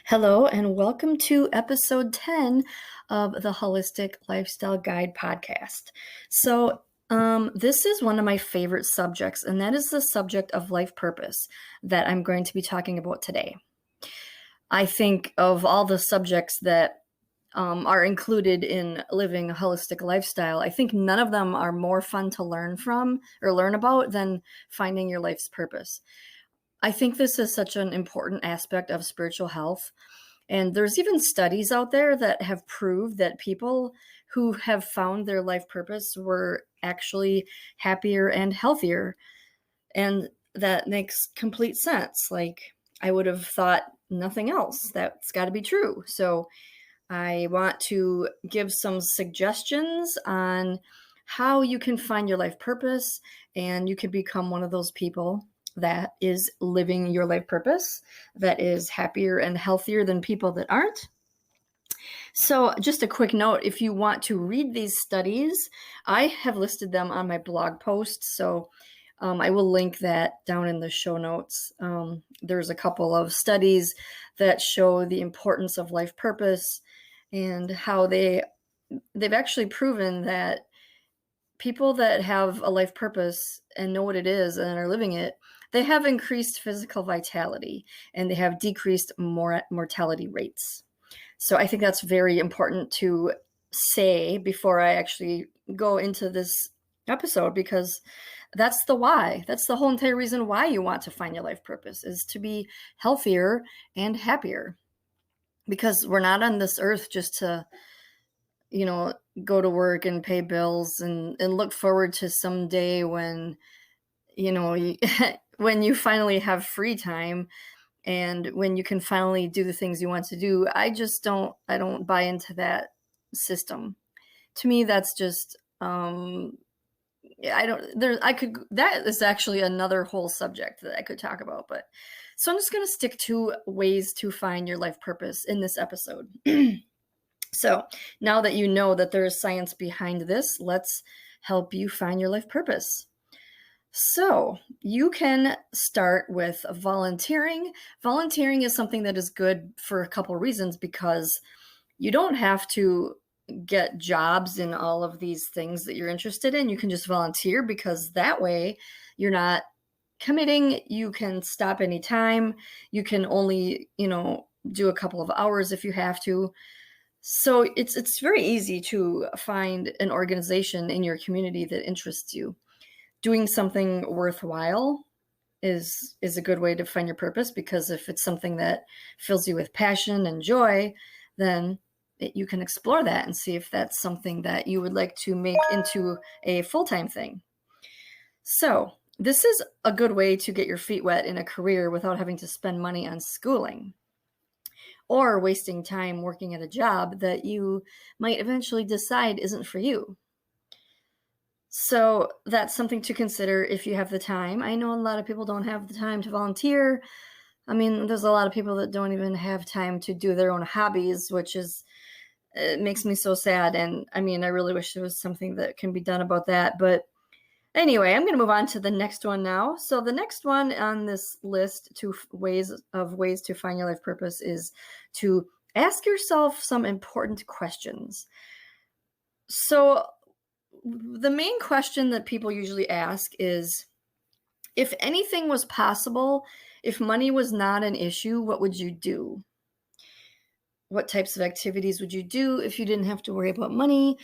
Hello, and welcome to episode 10 of the Holistic Lifestyle Guide podcast. This is one of my favorite subjects, and that is the subject of life purpose that I'm going to be talking about today. I think of all the subjects that are included in living a holistic lifestyle, I think none of them are more fun to learn from or learn about than finding your life's purpose. I think this is such an important aspect of spiritual health. And there's even studies out there that have proved that people who have found their life purpose were actually happier and healthier. And that makes complete sense. Like, I would have thought nothing else. That's got to be true. So I want to give some suggestions on how you can find your life purpose and you can become one of those people that is living your life purpose, that is happier and healthier than people that aren't. So just a quick note, if you want to read these studies, I have listed them on my blog post. So I will link that down in the show notes. There's a couple of studies that show the importance of life purpose and how they've actually proven that people that have a life purpose and know what it is and are living it, they have increased physical vitality and they have decreased mortality rates. So I think that's very important to say before I actually go into this episode, because that's the why. That's the whole entire reason why you want to find your life purpose, is to be healthier and happier. Because we're not on this earth just to, go to work and pay bills and look forward to some day when, when you finally have free time and when you can finally do the things you want to do. I don't buy into that system. To me, that's just, that is actually another whole subject that I could talk about, but so I'm just going to stick to ways to find your life purpose in this episode. So now that you know that there is science behind this, let's help you find your life purpose. So you can start with volunteering. Volunteering is something that is good for a couple reasons, because you don't have to get jobs in all of these things that you're interested in. You can just volunteer, because that way you're not committing. You can stop anytime. You can only, do a couple of hours if you have to. So it's very easy to find an organization in your community that interests you. Doing something worthwhile is a good way to find your purpose, because if it's something that fills you with passion and joy, then you can explore that and see if that's something that you would like to make into a full-time thing. So this is a good way to get your feet wet in a career without having to spend money on schooling or wasting time working at a job that you might eventually decide isn't for you. So that's something to consider if you have the time. I know a lot of people don't have the time to volunteer. I mean, there's a lot of people that don't even have time to do their own hobbies, which it makes me so sad. And I mean, I really wish there was something that can be done about that. But anyway, I'm going to move on to the next one now. So the next one on this list ways to find your life purpose is to ask yourself some important questions. So the main question that people usually ask is, if anything was possible, if money was not an issue, what would you do? What types of activities would you do if you didn't have to worry about money?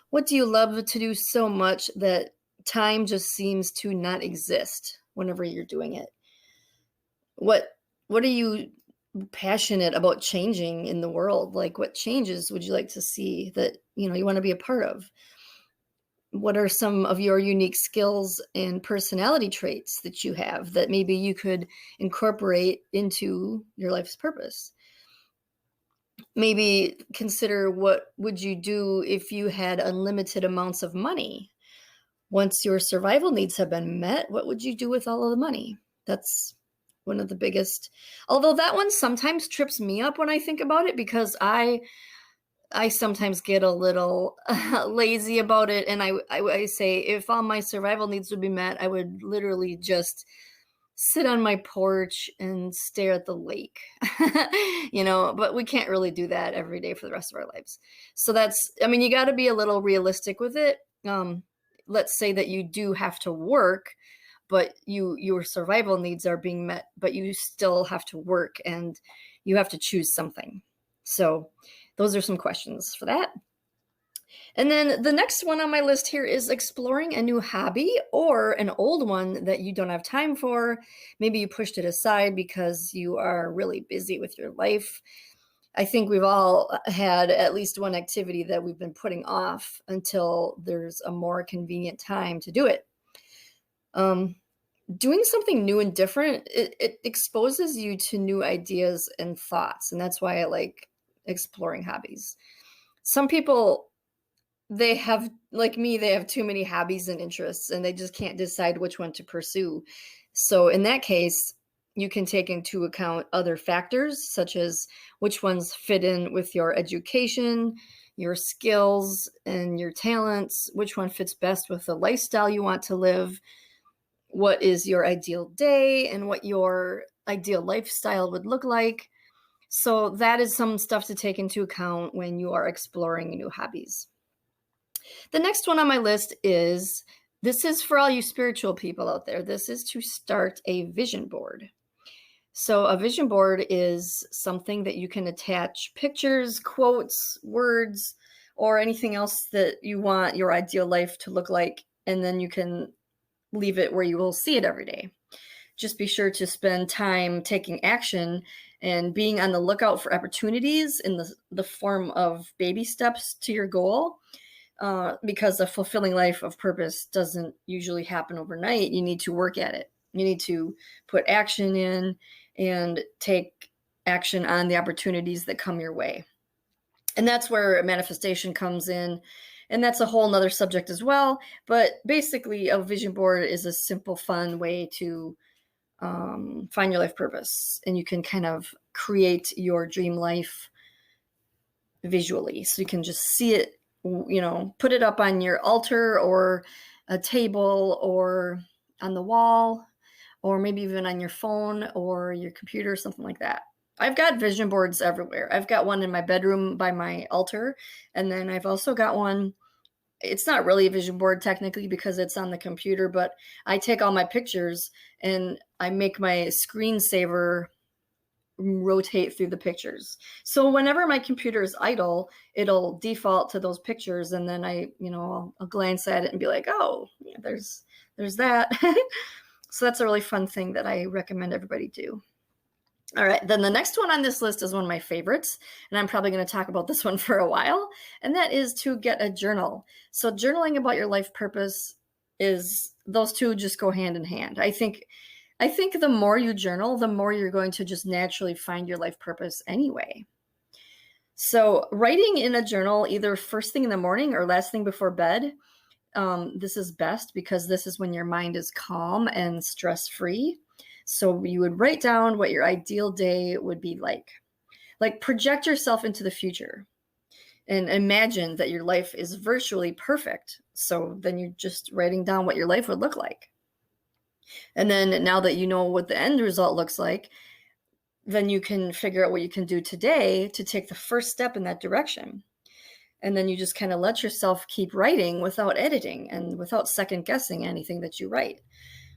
What do you love to do so much that time just seems to not exist whenever you're doing it? What are you passionate about changing in the world? Like, what changes would you like to see that, you want to be a part of? What are some of your unique skills and personality traits that you have that maybe you could incorporate into your life's purpose? Maybe consider, what would you do if you had unlimited amounts of money? Once your survival needs have been met, what would you do with all of the money? That's one of the biggest, although that one sometimes trips me up when I think about it, because I sometimes get a little lazy about it. And I say, if all my survival needs would be met, I would literally just sit on my porch and stare at the lake. But we can't really do that every day for the rest of our lives. So you got to be a little realistic with it. Let's say that you do have to work, but your survival needs are being met, but you still have to work and you have to choose something. So those are some questions for that. And then the next one on my list here is exploring a new hobby or an old one that you don't have time for. Maybe you pushed it aside because you are really busy with your life. I think we've all had at least one activity that we've been putting off until there's a more convenient time to do it. Doing something new and different, it exposes you to new ideas and thoughts. And that's why I like exploring hobbies. Some people, they have, like me, they have too many hobbies and interests and they just can't decide which one to pursue. So in that case, you can take into account other factors, such as which ones fit in with your education, your skills, and your talents, which one fits best with the lifestyle you want to live, what is your ideal day, and what your ideal lifestyle would look like. So that is some stuff to take into account when you are exploring new hobbies. The next one on my list is, this is for all you spiritual people out there, this is to start a vision board. So a vision board is something that you can attach pictures, quotes, words, or anything else that you want your ideal life to look like, and then you can leave it where you will see it every day. Just be sure to spend time taking action and being on the lookout for opportunities in the form of baby steps to your goal. Because a fulfilling life of purpose doesn't usually happen overnight. You need to work at it. You need to put action in and take action on the opportunities that come your way. And that's where manifestation comes in. And that's a whole nother subject as well. But basically, a vision board is a simple, fun way to find your life purpose. And you can kind of create your dream life visually. So you can just see it, put it up on your altar or a table or on the wall, or maybe even on your phone or your computer, or something like that. I've got vision boards everywhere. I've got one in my bedroom by my altar. And then I've also got one, it's not really a vision board technically because it's on the computer, but I take all my pictures and I make my screensaver rotate through the pictures. So whenever my computer is idle, it'll default to those pictures. And then I'll glance at it and be like, oh, yeah, there's that. So that's a really fun thing that I recommend everybody do. All right, then the next one on this list is one of my favorites, and I'm probably going to talk about this one for a while, and that is to get a journal. So journaling about your life purpose those two just go hand in hand. I think the more you journal, the more you're going to just naturally find your life purpose anyway. So writing in a journal, either first thing in the morning or last thing before bed, this is best because this is when your mind is calm and stress-free. So you would write down what your ideal day would be like. Like, project yourself into the future and imagine that your life is virtually perfect. So then you're just writing down what your life would look like. And then now that you know what the end result looks like, then you can figure out what you can do today to take the first step in that direction. And then you just kind of let yourself keep writing without editing and without second guessing anything that you write.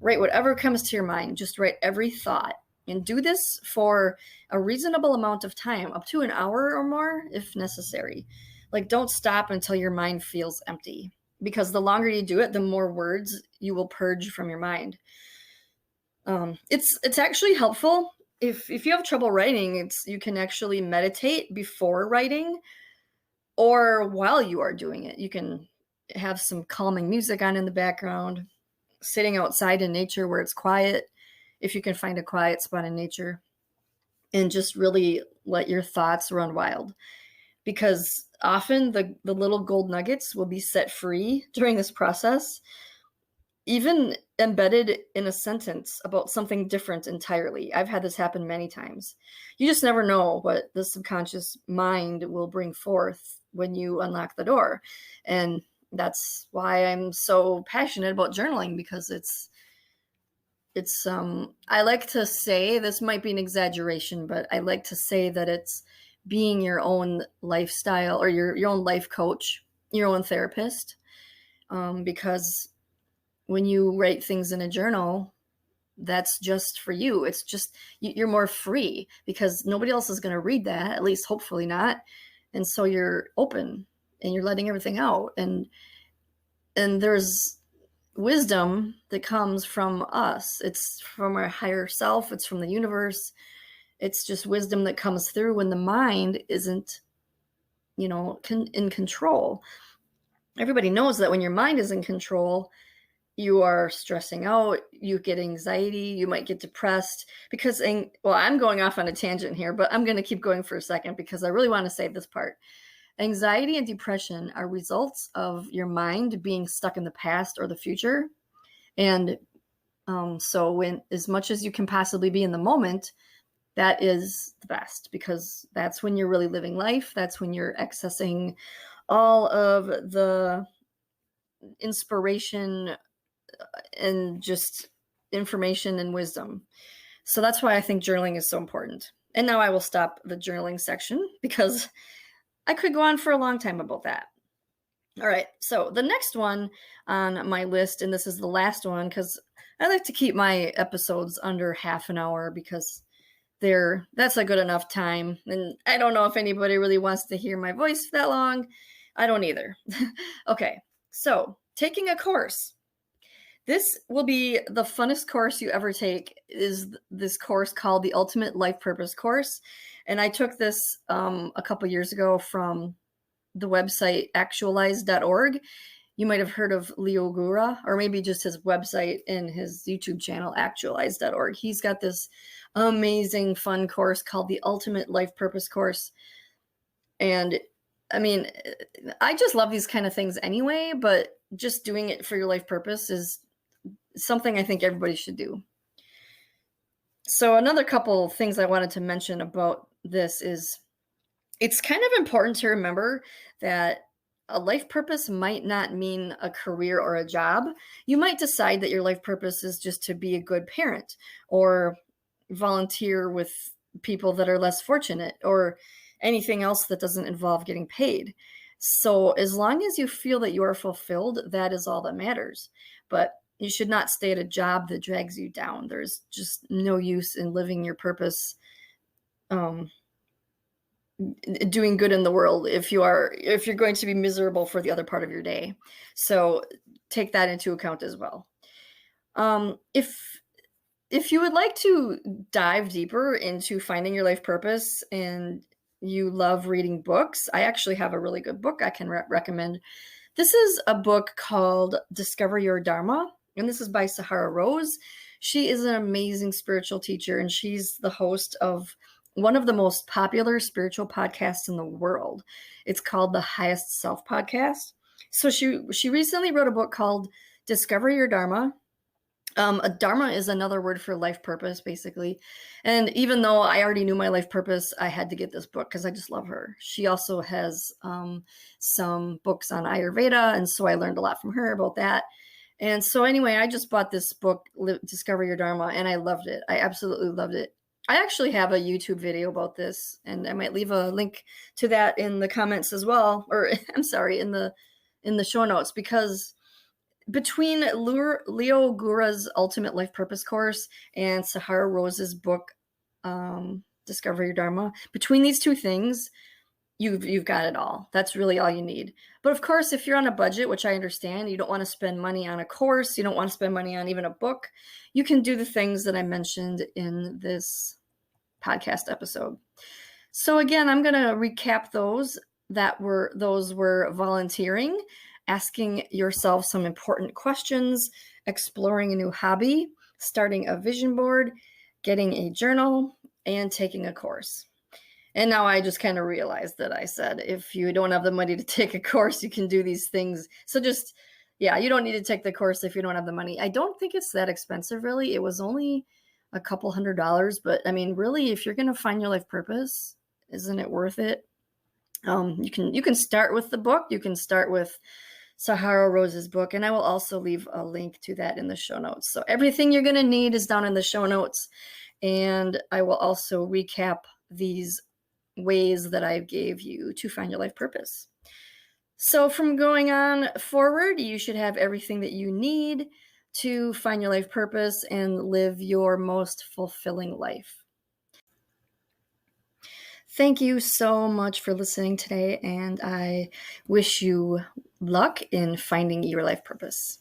Write whatever comes to your mind. Just write every thought. And do this for a reasonable amount of time, up to an hour or more if necessary. Like, don't stop until your mind feels empty, because the longer you do it, the more words you will purge from your mind. It's actually helpful. If you have trouble writing, you can actually meditate before writing or while you are doing it. You can have some calming music on in the background, sitting outside in nature where it's quiet, if you can find a quiet spot in nature, and just really let your thoughts run wild. Because often the little gold nuggets will be set free during this process, even embedded in a sentence about something different entirely. I've had this happen many times. You just never know what the subconscious mind will bring forth when you unlock the door. And that's why I'm so passionate about journaling, because it's I like to say, this might be an exaggeration, but I like to say that it's being your own lifestyle or your own life coach, your own therapist. Because when you write things in a journal, that's just for you. It's just, you're more free because nobody else is going to read that, at least hopefully not. And so you're open and you're letting everything out. And there's wisdom that comes from us. It's from our higher self. It's from the universe. It's just wisdom that comes through when the mind isn't, in control. Everybody knows that when your mind is in control, you are stressing out, you get anxiety, you might get depressed because, I'm going off on a tangent here, but I'm going to keep going for a second because I really want to say this part. Anxiety and depression are results of your mind being stuck in the past or the future. And so when, as much as you can possibly be in the moment, that is the best because that's when you're really living life. That's when you're accessing all of the inspiration and just information and wisdom. So that's why I think journaling is so important. And now I will stop the journaling section because I could go on for a long time about that. All right. So the next one on my list, and this is the last one because I like to keep my episodes under half an hour because that's a good enough time. And I don't know if anybody really wants to hear my voice for that long. I don't either. Okay. So taking a course. This will be the funnest course you ever take, is this course called the Ultimate Life Purpose Course. And I took this a couple years ago from the website actualize.org. You might have heard of Leo Gura, or maybe just his website and his YouTube channel, actualize.org. He's got this amazing fun course called the Ultimate Life Purpose Course. And I mean, I just love these kind of things anyway, but just doing it for your life purpose is something I think everybody should do. So another couple of things I wanted to mention about this is it's kind of important to remember that a life purpose might not mean a career or a job. You might decide that your life purpose is just to be a good parent or volunteer with people that are less fortunate or anything else that doesn't involve getting paid. So as long as you feel that you are fulfilled, that is all that matters. But you should not stay at a job that drags you down. There's just no use in living your purpose, doing good in the world if you're going to be miserable for the other part of your day. So take that into account as well. If you would like to dive deeper into finding your life purpose and you love reading books, I actually have a really good book I can recommend. This is a book called Discover Your Dharma, and this is by Sahara Rose. She is an amazing spiritual teacher, and she's the host of one of the most popular spiritual podcasts in the world. It's called the Highest Self Podcast. So she recently wrote a book called Discover Your Dharma. A dharma is another word for life purpose, basically. And even though I already knew my life purpose, I had to get this book because I just love her. She also has some books on Ayurveda, and so I learned a lot from her about that. And so anyway, I just bought this book, Discover Your Dharma, and I loved it. I absolutely loved it. I actually have a YouTube video about this, and I might leave a link to that in the comments as well, or I'm sorry, in the show notes, because between Leo Gura's Ultimate Life Purpose Course and Sahara Rose's book, Discover Your Dharma, between these two things, you've got it all. That's really all you need. But of course, if you're on a budget, which I understand, you don't want to spend money on a course, you don't want to spend money on even a book, you can do the things that I mentioned in this podcast episode. So again, I'm going to recap those. Those were volunteering, asking yourself some important questions, exploring a new hobby, starting a vision board, getting a journal, and taking a course. And now I just kind of realized that I said, if you don't have the money to take a course, you can do these things. So just, you don't need to take the course if you don't have the money. I don't think it's that expensive, really. It was only a couple $100, but I mean, really, if you're going to find your life purpose, isn't it worth it? You can start with the book. You can start with Sahara Rose's book, and I will also leave a link to that in the show notes. So everything you're going to need is down in the show notes, and I will also recap these ways that I gave you to find your life purpose. So from going on forward, you should have everything that you need to find your life purpose and live your most fulfilling life. Thank you so much for listening today, and I wish you luck in finding your life purpose.